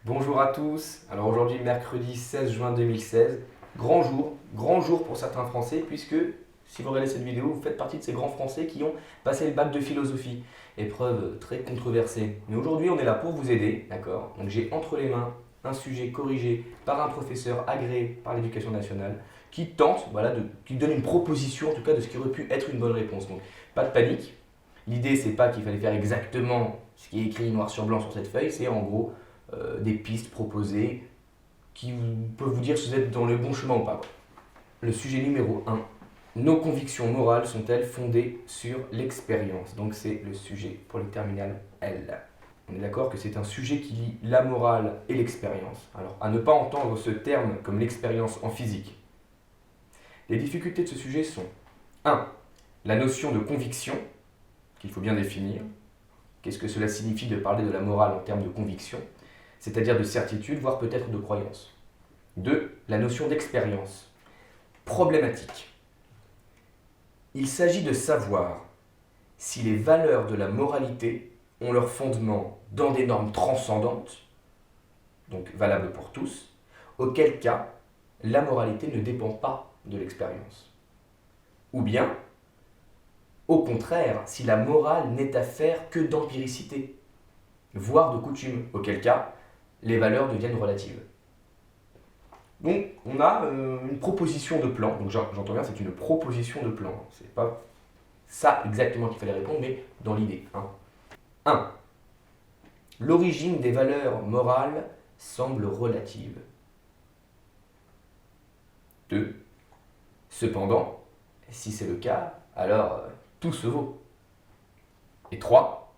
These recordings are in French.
Bonjour à tous, alors aujourd'hui mercredi 16 juin 2016, grand jour pour certains Français puisque si vous regardez cette vidéo, vous faites partie de ces grands Français qui ont passé le bac de philosophie, épreuve très controversée. Mais aujourd'hui on est là pour vous aider, d'accord? Donc j'ai entre les mains un sujet corrigé par un professeur agréé par l'éducation nationale qui tente, qui donne une proposition en tout cas de ce qui aurait pu être une bonne réponse. Donc pas de panique, l'idée c'est pas qu'il fallait faire exactement ce qui est écrit noir sur blanc sur cette feuille, c'est en gros des pistes proposées qui peuvent vous dire si vous êtes dans le bon chemin ou pas. Le sujet numéro 1. Nos convictions morales sont-elles fondées sur l'expérience? Donc c'est le sujet pour les terminales L. On est d'accord que c'est un sujet qui lie la morale et l'expérience. Alors à ne pas entendre ce terme comme l'expérience en physique. Les difficultés de ce sujet sont 1. La notion de conviction, qu'il faut bien définir. Qu'est-ce que cela signifie de parler de la morale en termes de conviction? C'est-à-dire de certitude, voire peut-être de croyance. 2. La notion d'expérience. Problématique. Il s'agit de savoir si les valeurs de la moralité ont leur fondement dans des normes transcendantes, donc valables pour tous, auquel cas la moralité ne dépend pas de l'expérience. Ou bien, au contraire, si la morale n'est affaire que d'empiricité, voire de coutume, auquel cas les valeurs deviennent relatives. Donc, on a une proposition de plan. Donc, j'entends bien, c'est une proposition de plan. C'est pas ça exactement qu'il fallait répondre, mais dans l'idée. 1. L'origine des valeurs morales semble relative. 2. Cependant, si c'est le cas, alors tout se vaut. Et 3.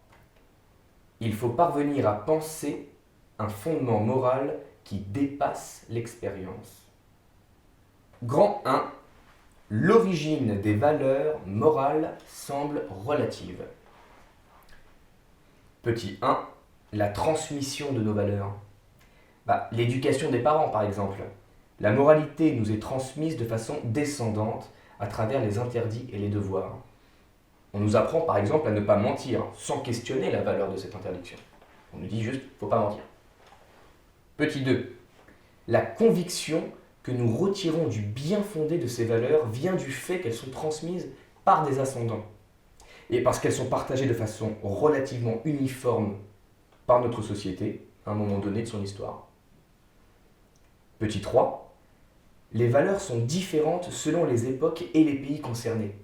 Il faut parvenir à penser un fondement moral qui dépasse l'expérience. Grand 1. L'origine des valeurs morales semble relative. Petit 1. La transmission de nos valeurs. L'éducation des parents, par exemple. La moralité nous est transmise de façon descendante à travers les interdits et les devoirs. On nous apprend, par exemple, à ne pas mentir, sans questionner la valeur de cette interdiction. On nous dit juste, faut pas mentir. Petit 2. La conviction que nous retirons du bien fondé de ces valeurs vient du fait qu'elles sont transmises par des ascendants. Et parce qu'elles sont partagées de façon relativement uniforme par notre société, à un moment donné de son histoire. Petit 3. Les valeurs sont différentes selon les époques et les pays concernés.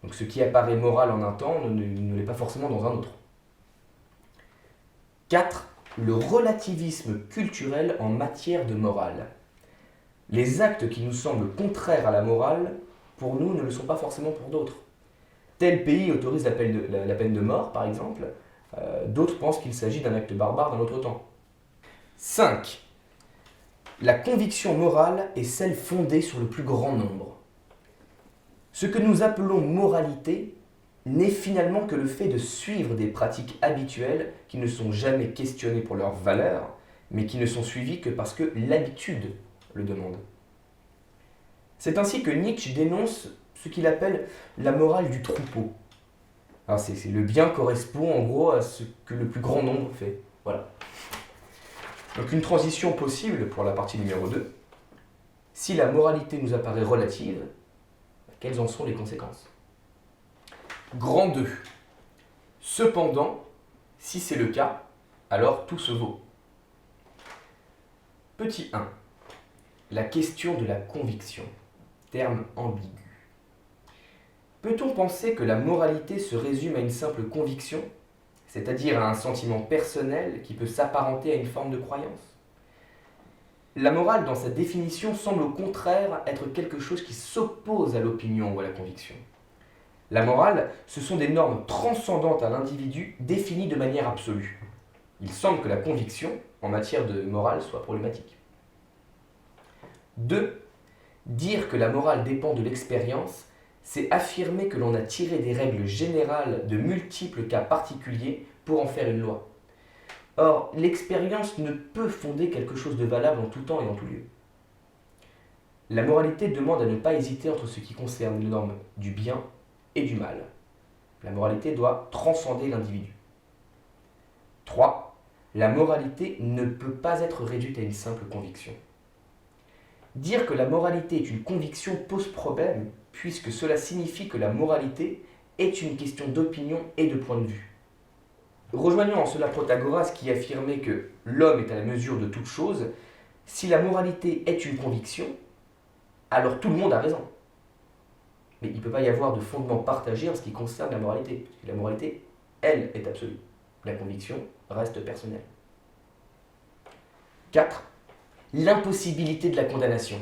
Donc ce qui apparaît moral en un temps ne l'est pas forcément dans un autre. 4. Le relativisme culturel en matière de morale. Les actes qui nous semblent contraires à la morale, pour nous, ne le sont pas forcément pour d'autres. Tel pays autorise la peine de mort, par exemple. D'autres pensent qu'il s'agit d'un acte barbare d'un autre temps. 5. La conviction morale est celle fondée sur le plus grand nombre. Ce que nous appelons moralité n'est finalement que le fait de suivre des pratiques habituelles qui ne sont jamais questionnées pour leur valeur, mais qui ne sont suivies que parce que l'habitude le demande. C'est ainsi que Nietzsche dénonce ce qu'il appelle la morale du troupeau. Alors le bien correspond en gros à ce que le plus grand nombre fait. Voilà. Donc une transition possible pour la partie numéro 2. Si la moralité nous apparaît relative, quelles en sont les conséquences? Grand 2. Cependant, si c'est le cas, alors tout se vaut. Petit 1. La question de la conviction. Terme ambigu. Peut-on penser que la moralité se résume à une simple conviction, c'est-à-dire à un sentiment personnel qui peut s'apparenter à une forme de croyance? La morale, dans sa définition, semble au contraire être quelque chose qui s'oppose à l'opinion ou à la conviction. La morale, ce sont des normes transcendantes à l'individu définies de manière absolue. Il semble que la conviction, en matière de morale, soit problématique. 2. Dire que la morale dépend de l'expérience, c'est affirmer que l'on a tiré des règles générales de multiples cas particuliers pour en faire une loi. Or, l'expérience ne peut fonder quelque chose de valable en tout temps et en tout lieu. La moralité demande à ne pas hésiter entre ce qui concerne les normes du bien et du mal. La moralité doit transcender l'individu. 3. La moralité ne peut pas être réduite à une simple conviction. Dire que la moralité est une conviction pose problème, puisque cela signifie que la moralité est une question d'opinion et de point de vue. Rejoignons en cela Protagoras qui affirmait que l'homme est à la mesure de toute chose. Si la moralité est une conviction, alors tout le monde a raison. Mais il ne peut pas y avoir de fondement partagé en ce qui concerne la moralité. Parce que la moralité, elle, est absolue. La conviction reste personnelle. 4. L'impossibilité de la condamnation.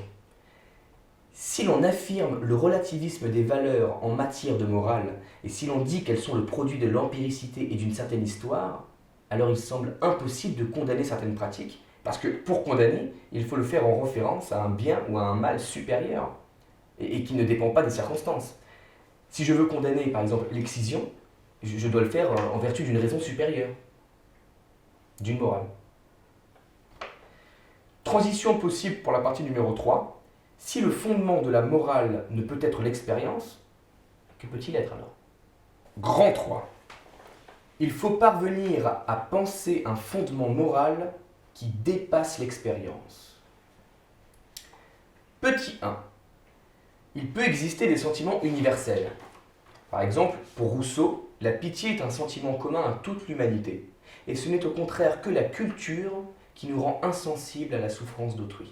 Si l'on affirme le relativisme des valeurs en matière de morale, et si l'on dit qu'elles sont le produit de l'empiricité et d'une certaine histoire, alors il semble impossible de condamner certaines pratiques, parce que pour condamner, il faut le faire en référence à un bien ou à un mal supérieur, et qui ne dépend pas des circonstances. Si je veux condamner, par exemple, l'excision, je dois le faire en vertu d'une raison supérieure, d'une morale. Transition possible pour la partie numéro 3. Si le fondement de la morale ne peut être l'expérience, que peut-il être alors? Grand 3. Il faut parvenir à penser un fondement moral qui dépasse l'expérience. Petit 1. Il peut exister des sentiments universels. Par exemple, pour Rousseau, la pitié est un sentiment commun à toute l'humanité. Et ce n'est au contraire que la culture qui nous rend insensibles à la souffrance d'autrui.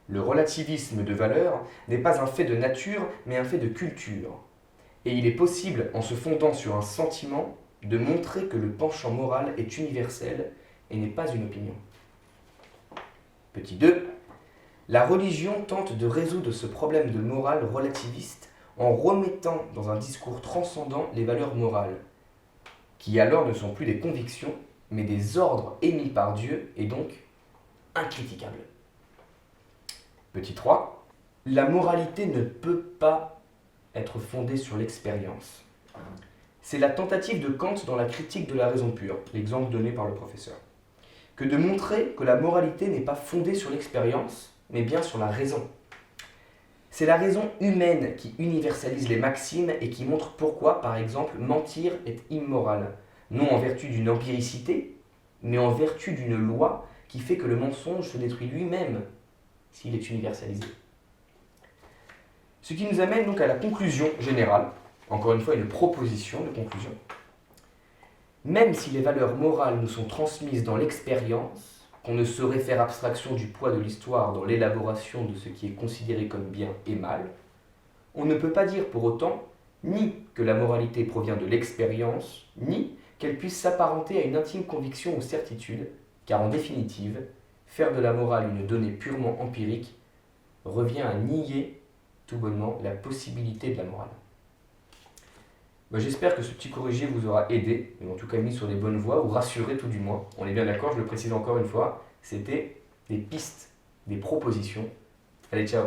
Le relativisme de valeur n'est pas un fait de nature, mais un fait de culture. Et il est possible, en se fondant sur un sentiment, de montrer que le penchant moral est universel et n'est pas une opinion. Petit 2. La religion tente de résoudre ce problème de morale relativiste en remettant dans un discours transcendant les valeurs morales, qui alors ne sont plus des convictions, mais des ordres émis par Dieu et donc incriticables. Petit 3. La moralité ne peut pas être fondée sur l'expérience. C'est la tentative de Kant dans la critique de la raison pure, l'exemple donné par le professeur, que de montrer que la moralité n'est pas fondée sur l'expérience, mais bien sur la raison. C'est la raison humaine qui universalise les maximes et qui montre pourquoi, par exemple, mentir est immoral, non en vertu d'une empiricité, mais en vertu d'une loi qui fait que le mensonge se détruit lui-même s'il est universalisé. Ce qui nous amène donc à la conclusion générale, encore une fois une proposition de conclusion. Même si les valeurs morales nous sont transmises dans l'expérience, qu'on ne saurait faire abstraction du poids de l'histoire dans l'élaboration de ce qui est considéré comme bien et mal, on ne peut pas dire pour autant ni que la moralité provient de l'expérience, ni qu'elle puisse s'apparenter à une intime conviction ou certitude, car en définitive, faire de la morale une donnée purement empirique revient à nier tout bonnement la possibilité de la morale. J'espère que ce petit corrigé vous aura aidé, ou en tout cas mis sur les bonnes voies, ou rassuré tout du moins. On est bien d'accord, je le précise encore une fois, c'était des pistes, des propositions. Allez, ciao!